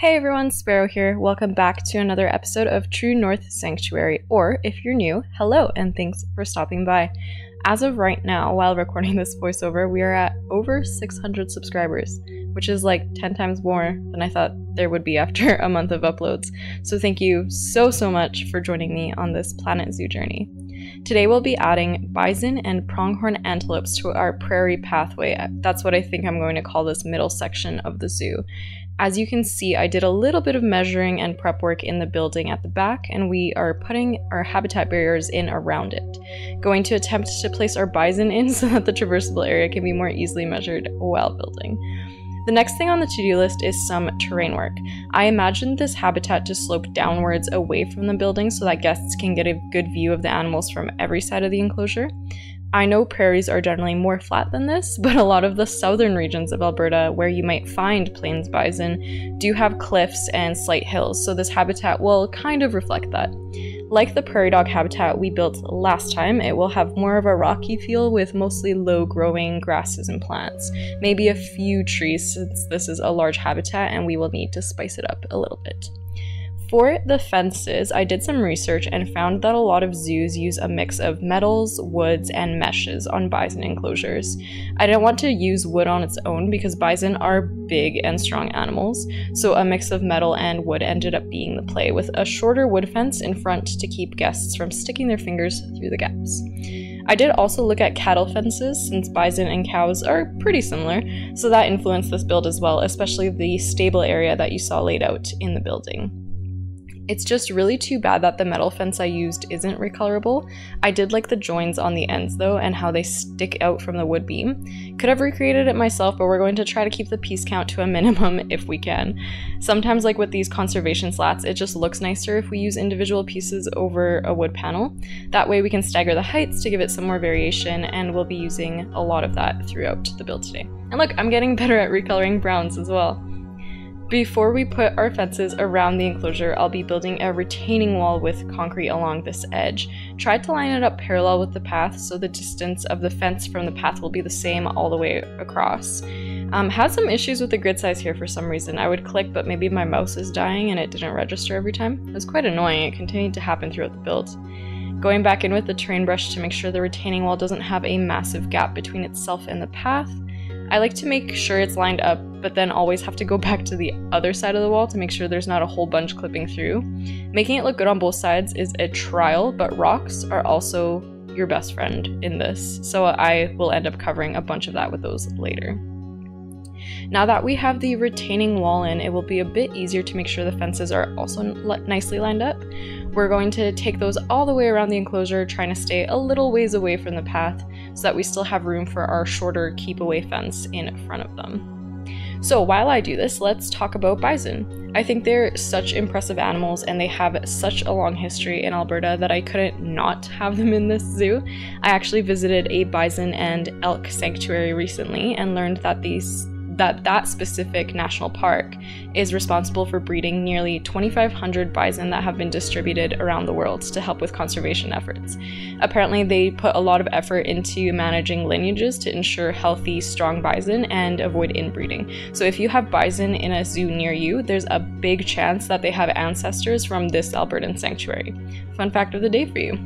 Hey everyone, Sparrow here. Welcome back to another episode of True North Sanctuary, or if you're new, hello and thanks for stopping by. As of right now, while recording this voiceover, we are at over 600 subscribers, which is like 10 times more than I thought there would be after a month of uploads. So thank you so much for joining me on this Planet Zoo journey. Today we'll be adding bison and pronghorn antelopes to our prairie pathway. That's what I think I'm going to call this middle section of the zoo. As you can see, I did a little bit of measuring and prep work in the building at the back, and we are putting our habitat barriers in around it. Going to attempt to place our bison in so that the traversable area can be more easily measured while building. The next thing on the to-do list is some terrain work. I imagined this habitat to slope downwards away from the building so that guests can get a good view of the animals from every side of the enclosure. I know prairies are generally more flat than this, but a lot of the southern regions of Alberta, where you might find plains bison, do have cliffs and slight hills, so this habitat will kind of reflect that. Like the prairie dog habitat we built last time, it will have more of a rocky feel with mostly low-growing grasses and plants. Maybe a few trees, since this is a large habitat and we will need to spice it up a little bit. For the fences, I did some research and found that a lot of zoos use a mix of metals, woods, and meshes on bison enclosures. I didn't want to use wood on its own because bison are big and strong animals, so a mix of metal and wood ended up being the play, with a shorter wood fence in front to keep guests from sticking their fingers through the gaps. I did also look at cattle fences, since bison and cows are pretty similar, so that influenced this build as well, especially the stable area that you saw laid out in the building. It's just really too bad that the metal fence I used isn't recolorable. I did like the joins on the ends though, and how they stick out from the wood beam. Could have recreated it myself, but we're going to try to keep the piece count to a minimum if we can. Sometimes, like with these conservation slats, it just looks nicer if we use individual pieces over a wood panel. That way we can stagger the heights to give it some more variation, and we'll be using a lot of that throughout the build today. And look, I'm getting better at recoloring browns as well. Before we put our fences around the enclosure, I'll be building a retaining wall with concrete along this edge. Tried to line it up parallel with the path so the distance of the fence from the path will be the same all the way across. Had some issues with the grid size here for some reason. I would click, but maybe my mouse is dying and it didn't register every time. It was quite annoying. It continued to happen throughout the build. Going back in with the terrain brush to make sure the retaining wall doesn't have a massive gap between itself and the path. I like to make sure it's lined up, but then always have to go back to the other side of the wall to make sure there's not a whole bunch clipping through. Making it look good on both sides is a trial, but rocks are also your best friend in this, so I will end up covering a bunch of that with those later. Now that we have the retaining wall in, it will be a bit easier to make sure the fences are also nicely lined up. We're going to take those all the way around the enclosure, trying to stay a little ways away from the path so that we still have room for our shorter keep away fence in front of them. So while I do this, let's talk about bison. I think they're such impressive animals and they have such a long history in Alberta that I couldn't not have them in this zoo. I actually visited a bison and elk sanctuary recently and learned that that specific national park is responsible for breeding nearly 2,500 bison that have been distributed around the world to help with conservation efforts. Apparently, they put a lot of effort into managing lineages to ensure healthy, strong bison and avoid inbreeding. So if you have bison in a zoo near you, there's a big chance that they have ancestors from this Albertan sanctuary. Fun fact of the day for you.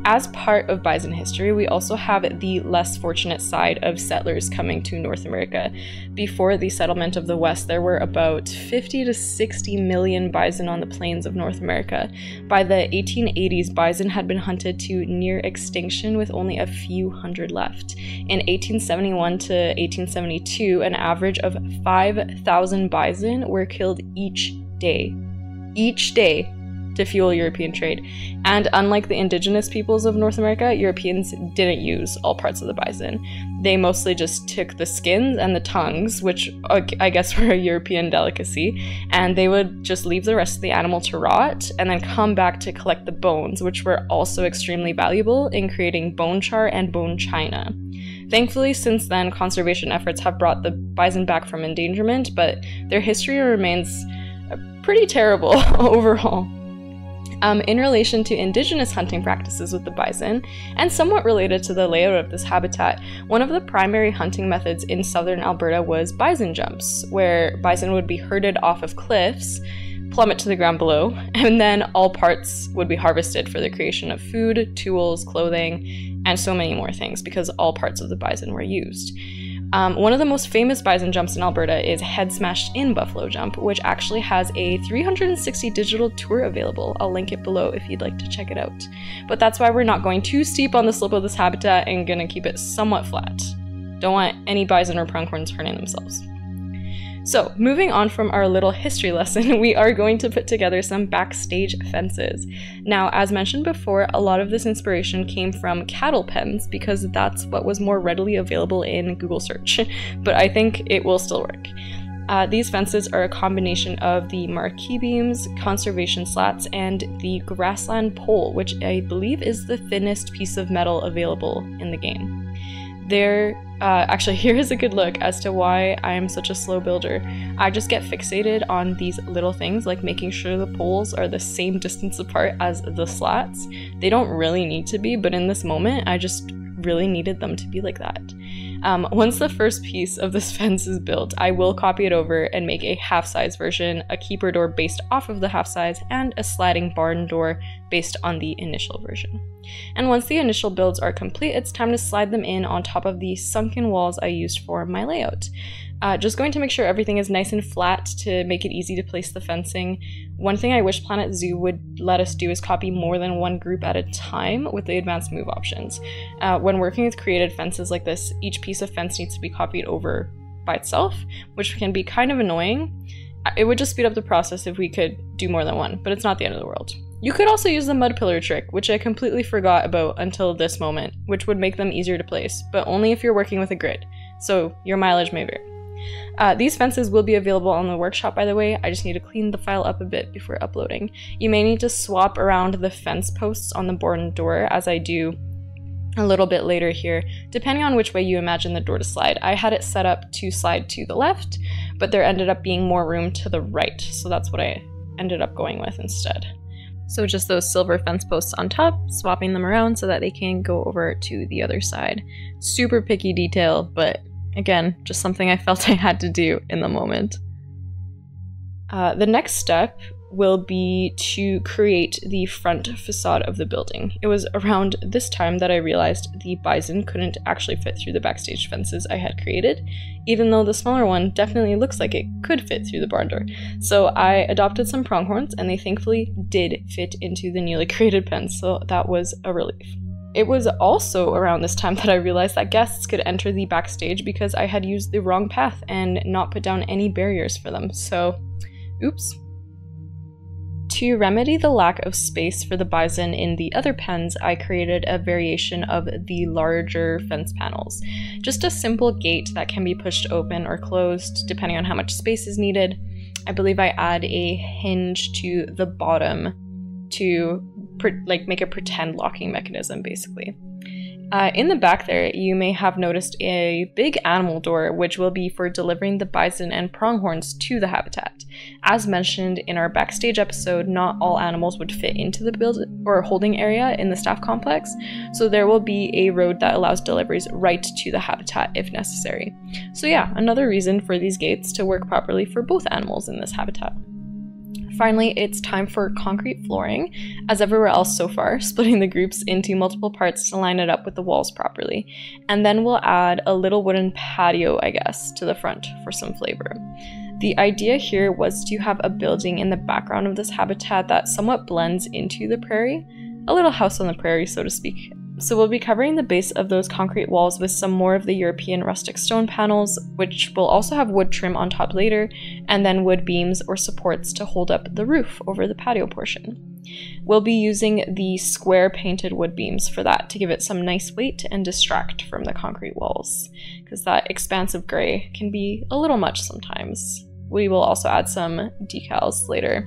As part of bison history, we also have the less fortunate side of settlers coming to North America. Before the settlement of the West, there were about 50 to 60 million bison on the plains of North America. By the 1880s, bison had been hunted to near extinction with only a few hundred left. In 1871 to 1872, an average of 5,000 bison were killed each day. To fuel European trade. And unlike the indigenous peoples of North America, Europeans didn't use all parts of the bison. They mostly just took the skins and the tongues, which I guess were a European delicacy, and they would just leave the rest of the animal to rot and then come back to collect the bones, which were also extremely valuable in creating bone char and bone china. Thankfully, since then, conservation efforts have brought the bison back from endangerment, but their history remains pretty terrible overall. In relation to indigenous hunting practices with the bison, and somewhat related to the layout of this habitat, one of the primary hunting methods in southern Alberta was bison jumps, where bison would be herded off of cliffs, plummet to the ground below, and then all parts would be harvested for the creation of food, tools, clothing, and so many more things, because all parts of the bison were used. One of the most famous bison jumps in Alberta is Head Smashed In Buffalo Jump, which actually has a 360 digital tour available. I'll link it below if you'd like to check it out. But that's why we're not going too steep on the slope of this habitat and gonna keep it somewhat flat. Don't want any bison or pronghorns hurting themselves. So, moving on from our little history lesson, we are going to put together some backstage fences. Now, as mentioned before, a lot of this inspiration came from cattle pens because that's what was more readily available in Google search, but I think it will still work. These fences are a combination of the marquee beams, conservation slats, and the grassland pole, which I believe is the thinnest piece of metal available in the game. Actually, here is a good look as to why I am such a slow builder. I just get fixated on these little things, like making sure the poles are the same distance apart as the slats. They don't really need to be, but in this moment, I just really needed them to be like that. Once the first piece of this fence is built, I will copy it over and make a half-size version, a keeper door based off of the half-size, and a sliding barn door based on the initial version. And once the initial builds are complete, it's time to slide them in on top of the sunken walls I used for my layout. Just going to make sure everything is nice and flat to make it easy to place the fencing. One thing I wish Planet Zoo would let us do is copy more than one group at a time with the advanced move options. When working with created fences like this, each piece of fence needs to be copied over by itself, which can be kind of annoying. It would just speed up the process if we could do more than one, but it's not the end of the world. You could also use the mud pillar trick, which I completely forgot about until this moment, which would make them easier to place, but only if you're working with a grid, so your mileage may vary. These fences will be available on the workshop, by the way. I just need to clean the file up a bit before uploading. You may need to swap around the fence posts on the barn door, as I do a little bit later here, depending on which way you imagine the door to slide. I had it set up to slide to the left, but there ended up being more room to the right, so that's what I ended up going with instead. So just those silver fence posts on top, swapping them around so that they can go over to the other side. Super picky detail, but again, just something I felt I had to do in the moment. The next step will be to create the front facade of the building. It was around this time that I realized the bison couldn't actually fit through the backstage fences I had created, even though the smaller one definitely looks like it could fit through the barn door. So I adopted some pronghorns, and they thankfully did fit into the newly created pen, so that was a relief. It was also around this time that I realized that guests could enter the backstage because I had used the wrong path and not put down any barriers for them, so oops. To remedy the lack of space for the bison in the other pens, I created a variation of the larger fence panels. Just a simple gate that can be pushed open or closed depending on how much space is needed. I believe I add a hinge to the bottom to make a pretend locking mechanism, basically. In the back there, you may have noticed a big animal door, which will be for delivering the bison and pronghorns to the habitat. As mentioned in our backstage episode, not all animals would fit into the build or holding area in the staff complex, so there will be a road that allows deliveries right to the habitat if necessary. So yeah, another reason for these gates to work properly for both animals in this habitat. Finally, it's time for concrete flooring, as everywhere else so far, splitting the groups into multiple parts to line it up with the walls properly. And then we'll add a little wooden patio, I guess, to the front for some flavor. The idea here was to have a building in the background of this habitat that somewhat blends into the prairie, a little house on the prairie, so to speak. So we'll be covering the base of those concrete walls with some more of the European rustic stone panels, which will also have wood trim on top later, and then wood beams or supports to hold up the roof over the patio portion. We'll be using the square painted wood beams for that to give it some nice weight and distract from the concrete walls, because that expansive gray can be a little much sometimes. We will also add some decals later,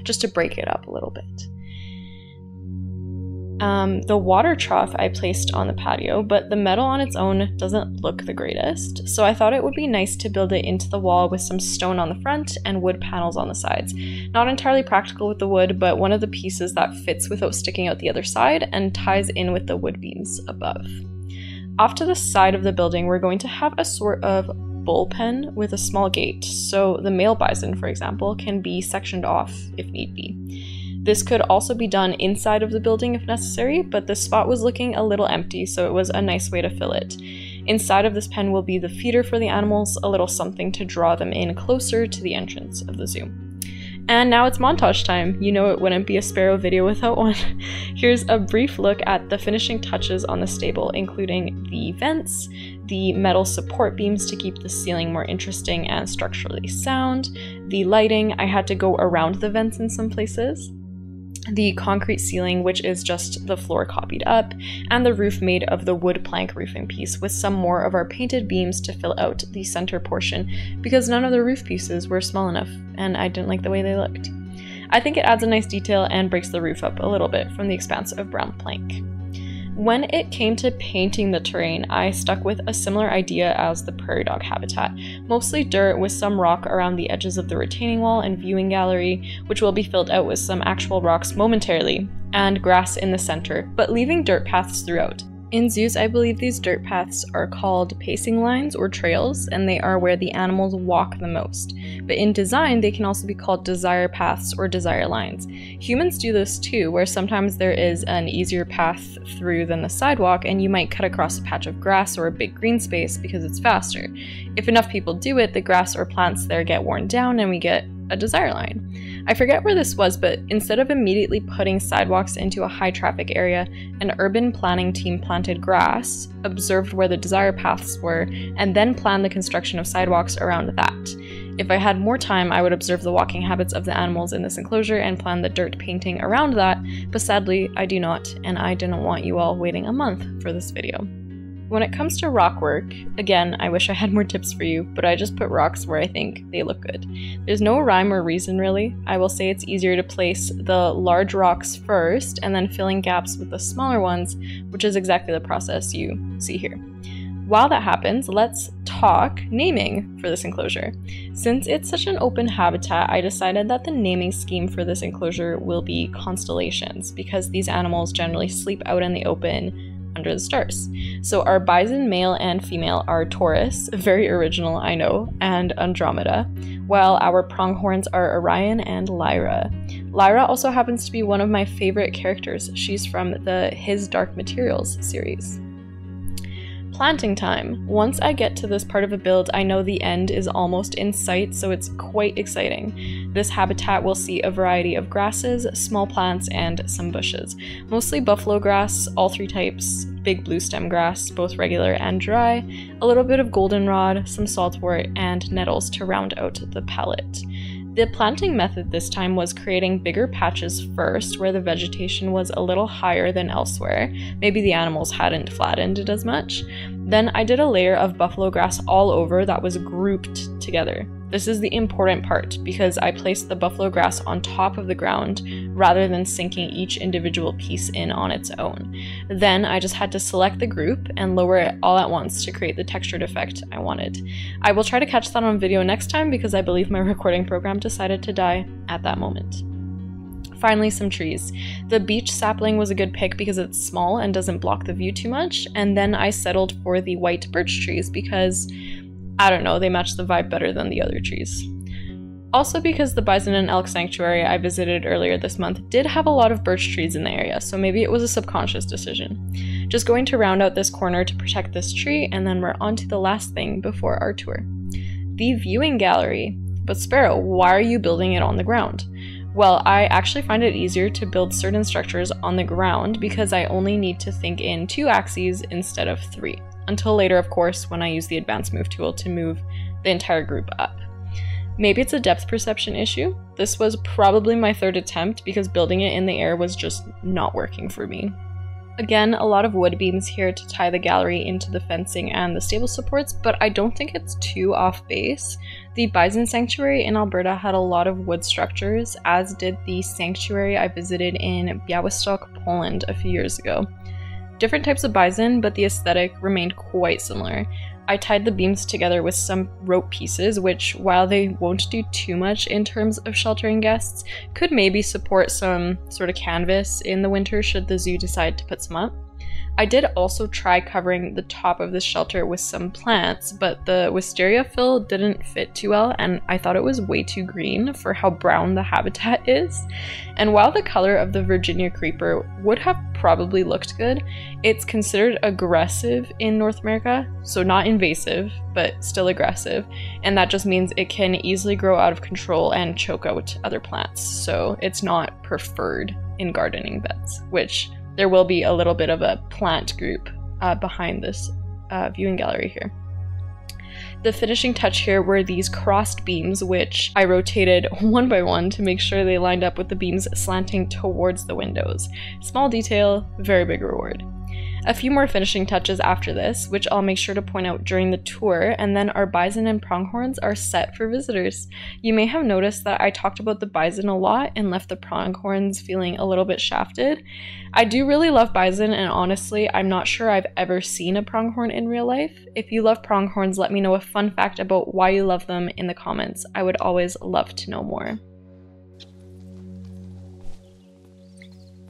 just to break it up a little bit. The water trough I placed on the patio, but the metal on its own doesn't look the greatest, so I thought it would be nice to build it into the wall with some stone on the front and wood panels on the sides. Not entirely practical with the wood, but one of the pieces that fits without sticking out the other side and ties in with the wood beams above. Off to the side of the building, we're going to have a sort of bullpen with a small gate, so the male bison, for example, can be sectioned off if need be. This could also be done inside of the building if necessary, but the spot was looking a little empty, so it was a nice way to fill it. Inside of this pen will be the feeder for the animals, a little something to draw them in closer to the entrance of the zoo. And now it's montage time. You know it wouldn't be a Sparrow video without one. Here's a brief look at the finishing touches on the stable, including the vents, the metal support beams to keep the ceiling more interesting and structurally sound, the lighting, I had to go around the vents in some places, the concrete ceiling, which is just the floor copied up, and the roof made of the wood plank roofing piece with some more of our painted beams to fill out the center portion because none of the roof pieces were small enough and I didn't like the way they looked. I think it adds a nice detail and breaks the roof up a little bit from the expanse of brown plank. When it came to painting the terrain, I stuck with a similar idea as the prairie dog habitat, mostly dirt with some rock around the edges of the retaining wall and viewing gallery, which will be filled out with some actual rocks momentarily, and grass in the center, but leaving dirt paths throughout. In zoos, I believe these dirt paths are called pacing lines or trails, and they are where the animals walk the most. But in design, they can also be called desire paths or desire lines. Humans do this too, where sometimes there is an easier path through than the sidewalk, and you might cut across a patch of grass or a big green space because it's faster. If enough people do it, the grass or plants there get worn down and we get a desire line. I forget where this was, but instead of immediately putting sidewalks into a high traffic area, an urban planning team planted grass, observed where the desire paths were, and then planned the construction of sidewalks around that. If I had more time, I would observe the walking habits of the animals in this enclosure and plan the dirt painting around that, but sadly I do not, and I didn't want you all waiting a month for this video. When it comes to rock work, again, I wish I had more tips for you, but I just put rocks where I think they look good. There's no rhyme or reason really. I will say it's easier to place the large rocks first and then filling gaps with the smaller ones, which is exactly the process you see here. While that happens, let's talk naming for this enclosure. Since it's such an open habitat, I decided that the naming scheme for this enclosure will be constellations, because these animals generally sleep out in the open under the stars. So our bison male and female are Taurus, very original I know, and Andromeda, while our pronghorns are Orion and Lyra. Lyra also happens to be one of my favorite characters. She's from the His Dark Materials series. Planting time. Once I get to this part of a build, I know the end is almost in sight, so it's quite exciting. This habitat will see a variety of grasses, small plants, and some bushes. Mostly buffalo grass, all three types, big blue stem grass, both regular and dry, a little bit of goldenrod, some saltwort, and nettles to round out the palette. The planting method this time was creating bigger patches first where the vegetation was a little higher than elsewhere. Maybe the animals hadn't flattened it as much. Then I did a layer of buffalo grass all over that was grouped together. This is the important part because I placed the buffalo grass on top of the ground rather than sinking each individual piece in on its own. Then I just had to select the group and lower it all at once to create the textured effect I wanted. I will try to catch that on video next time because I believe my recording program decided to die at that moment. Finally, some trees. The beech sapling was a good pick because it's small and doesn't block the view too much, and then I settled for the white birch trees because, I don't know, they match the vibe better than the other trees. Also because the bison and elk sanctuary I visited earlier this month did have a lot of birch trees in the area, so maybe it was a subconscious decision. Just going to round out this corner to protect this tree, and then we're on to the last thing before our tour. The viewing gallery. But Sparrow, why are you building it on the ground? Well, I actually find it easier to build certain structures on the ground because I only need to think in 2 axes instead of 3. Until later, of course, when I use the advanced move tool to move the entire group up. Maybe it's a depth perception issue. This was probably my 3rd attempt because building it in the air was just not working for me. Again, a lot of wood beams here to tie the gallery into the fencing and the stable supports, but I don't think it's too off base. The bison sanctuary in Alberta had a lot of wood structures, as did the sanctuary I visited in Białystok, Poland a few years ago. Different types of bison, but the aesthetic remained quite similar. I tied the beams together with some rope pieces, which, while they won't do too much in terms of sheltering guests, could maybe support some sort of canvas in the winter should the zoo decide to put some up. I did also try covering the top of this shelter with some plants, but the wisteria fill didn't fit too well, and I thought it was way too green for how brown the habitat is. And while the color of the Virginia creeper would have probably looked good, it's considered aggressive in North America, so not invasive, but still aggressive, and that just means it can easily grow out of control and choke out other plants, so it's not preferred in gardening beds, which there will be a little bit of a plant group behind this viewing gallery here. The finishing touch here were these crossed beams, which I rotated one by one to make sure they lined up with the beams slanting towards the windows. Small detail, very big reward. A few more finishing touches after this, which I'll make sure to point out during the tour, and then our bison and pronghorns are set for visitors. You may have noticed that I talked about the bison a lot and left the pronghorns feeling a little bit shafted. I do really love bison, and honestly, I'm not sure I've ever seen a pronghorn in real life. If you love pronghorns, let me know a fun fact about why you love them in the comments. I would always love to know more.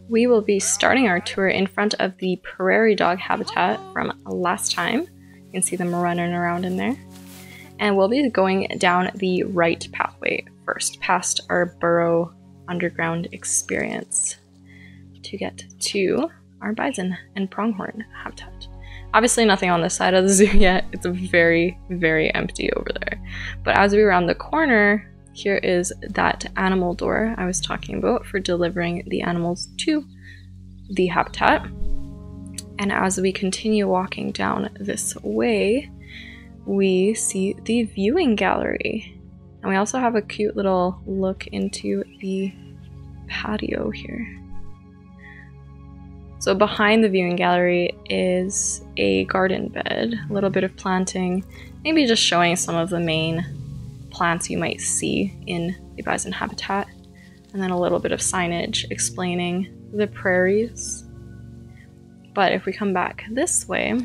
We will be starting our tour in front of the prairie dog habitat from last time. You can see them running around in there. And we'll be going down the right pathway first, past our burrow underground experience to get to our bison and pronghorn habitat. Obviously nothing on this side of the zoo yet. It's very, very empty over there. But as we round the corner, here is that animal door I was talking about for delivering the animals to the habitat. And as we continue walking down this way, we see the viewing gallery. And we also have a cute little look into the patio here. So behind the viewing gallery is a garden bed, a little bit of planting, maybe just showing some of the main plants you might see in the bison habitat, and then a little bit of signage explaining the prairies. But if we come back this way,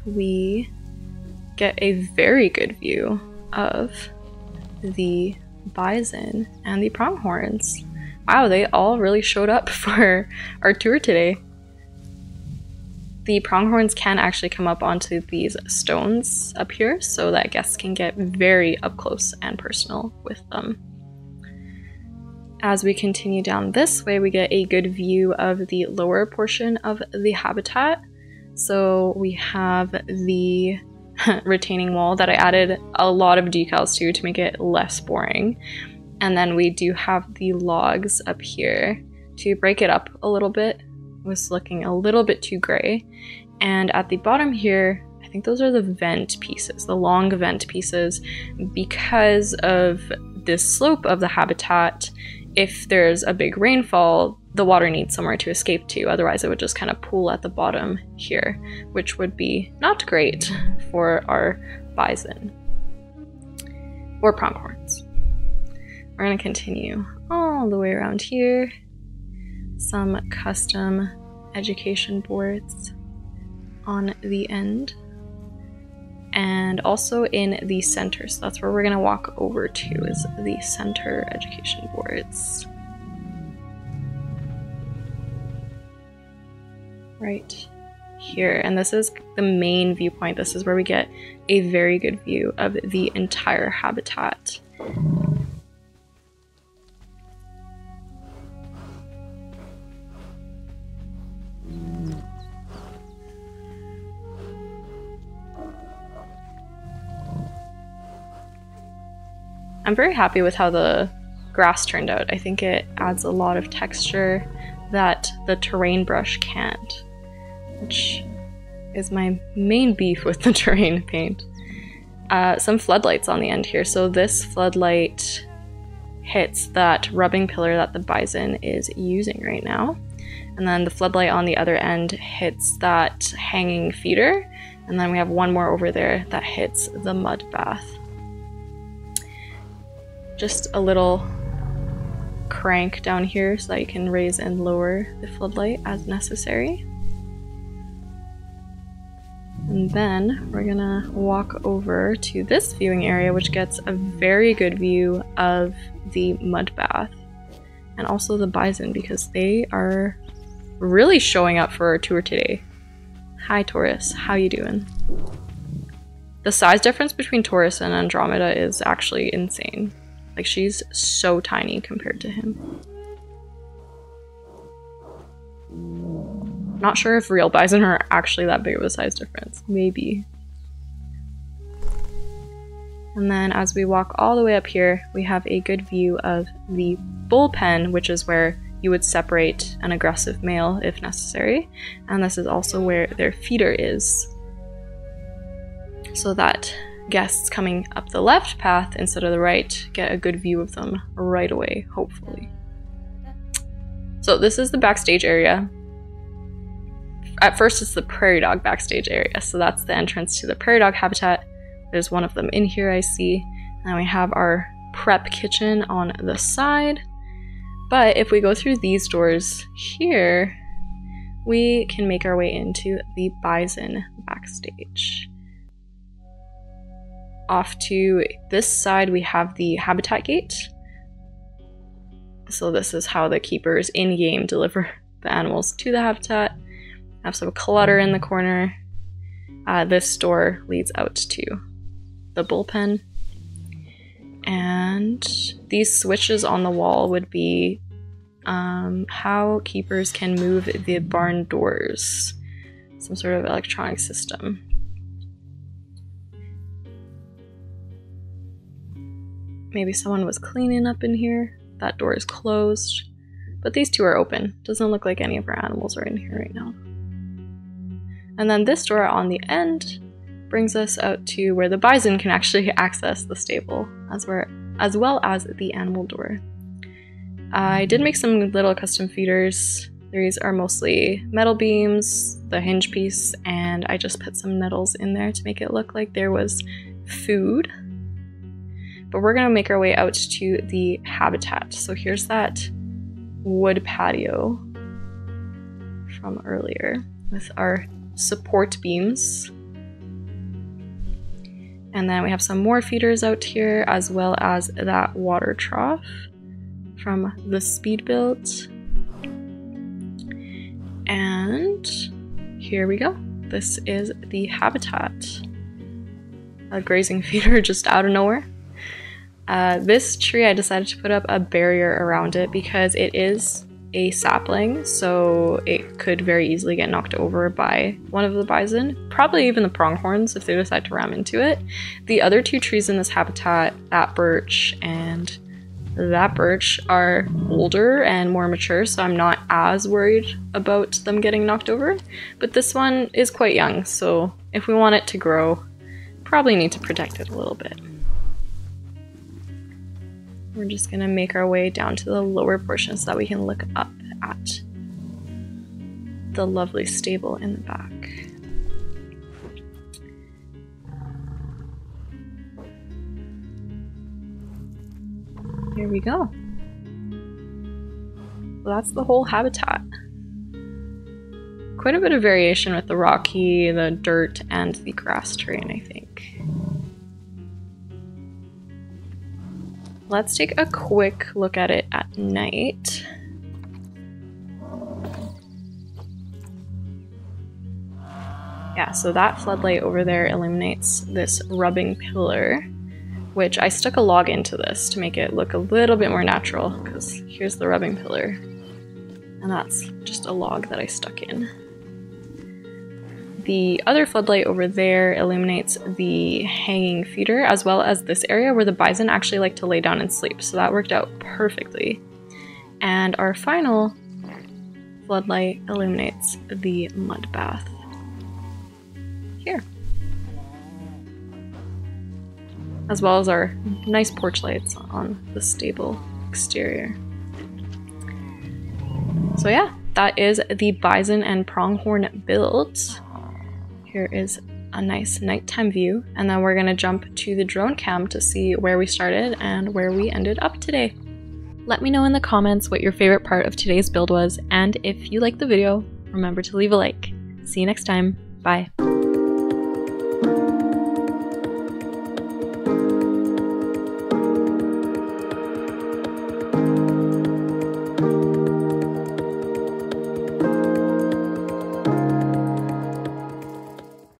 we get a very good view of the bison and the pronghorns. Wow, they all really showed up for our tour today. The pronghorns can actually come up onto these stones up here so that guests can get very up close and personal with them. As we continue down this way, we get a good view of the lower portion of the habitat. So we have the retaining wall that I added a lot of decals to make it less boring. And then we do have the logs up here to break it up a little bit. Was looking a little bit too gray. And at the bottom here, I think those are the vent pieces, the long vent pieces. Because of this slope of the habitat, if there's a big rainfall, the water needs somewhere to escape to, otherwise it would just kind of pool at the bottom here, which would be not great for our bison or pronghorns. We're going to continue all the way around here. Some custom education boards on the end, and also in the center, so that's where we're going to walk over to, is the center education boards right here. And this is the main viewpoint. This is where we get a very good view of the entire habitat. I'm very happy with how the grass turned out. I think it adds a lot of texture that the terrain brush can't, which is my main beef with the terrain paint. Some floodlights on the end here. So this floodlight hits that rubbing pillar that the bison is using right now. And then the floodlight on the other end hits that hanging feeder. And then we have one more over there that hits the mud bath. Just a little crank down here so that you can raise and lower the floodlight as necessary. And then we're gonna walk over to this viewing area, which gets a very good view of the mud bath and also the bison, because they are really showing up for our tour today. Hi Taurus, how you doing? The size difference between Taurus and Andromeda is actually insane. Like, she's so tiny compared to him. Not sure if real bison are actually that big of a size difference. Maybe. And then as we walk all the way up here, we have a good view of the bullpen, which is where you would separate an aggressive male if necessary. And this is also where their feeder is, so that guests coming up the left path instead of the right get a good view of them right away, hopefully. So this is the backstage area. At first it's the prairie dog backstage area, so that's the entrance to the prairie dog habitat. There's one of them in here I see. And we have our prep kitchen on the side. But if we go through these doors here, we can make our way into the bison backstage. Off to this side we have the habitat gate. So this is how the keepers in-game deliver the animals to the habitat. Have some clutter in the corner. This door leads out to the bullpen. And these switches on the wall would be how keepers can move the barn doors. Some sort of electronic system. Maybe someone was cleaning up in here. That door is closed. But these two are open. Doesn't look like any of our animals are in here right now. And then this door on the end brings us out to where the bison can actually access the stable, as well as the animal door. I did make some little custom feeders. These are mostly metal beams, the hinge piece, and I just put some nettles in there to make it look like there was food. But we're gonna make our way out to the habitat. So here's that wood patio from earlier with our support beams. And then we have some more feeders out here, as well as that water trough from the speed build. And here we go. This is the habitat. A grazing feeder just out of nowhere. This tree, I decided to put up a barrier around it because it is a sapling, so it could very easily get knocked over by one of the bison, probably even the pronghorns if they decide to ram into it. The other two trees in this habitat, that birch and that birch, are older and more mature, so I'm not as worried about them getting knocked over. But this one is quite young, so if we want it to grow, probably need to protect it a little bit. We're just gonna make our way down to the lower portion so that we can look up at the lovely stable in the back. Here we go. Well, that's the whole habitat. Quite a bit of variation with the rocky, the dirt, and the grass terrain, I think. Let's take a quick look at it at night. Yeah, so that floodlight over there illuminates this rubbing pillar, which I stuck a log into this to make it look a little bit more natural, because here's the rubbing pillar, and that's just a log that I stuck in. The other floodlight over there illuminates the hanging feeder, as well as this area where the bison actually like to lay down and sleep, so that worked out perfectly. And our final floodlight illuminates the mud bath here, as well as our nice porch lights on the stable exterior. So yeah, that is the bison and pronghorn build. Here is a nice nighttime view, and then we're gonna jump to the drone cam to see where we started and where we ended up today. Let me know in the comments what your favorite part of today's build was, and if you liked the video, remember to leave a like. See you next time. Bye.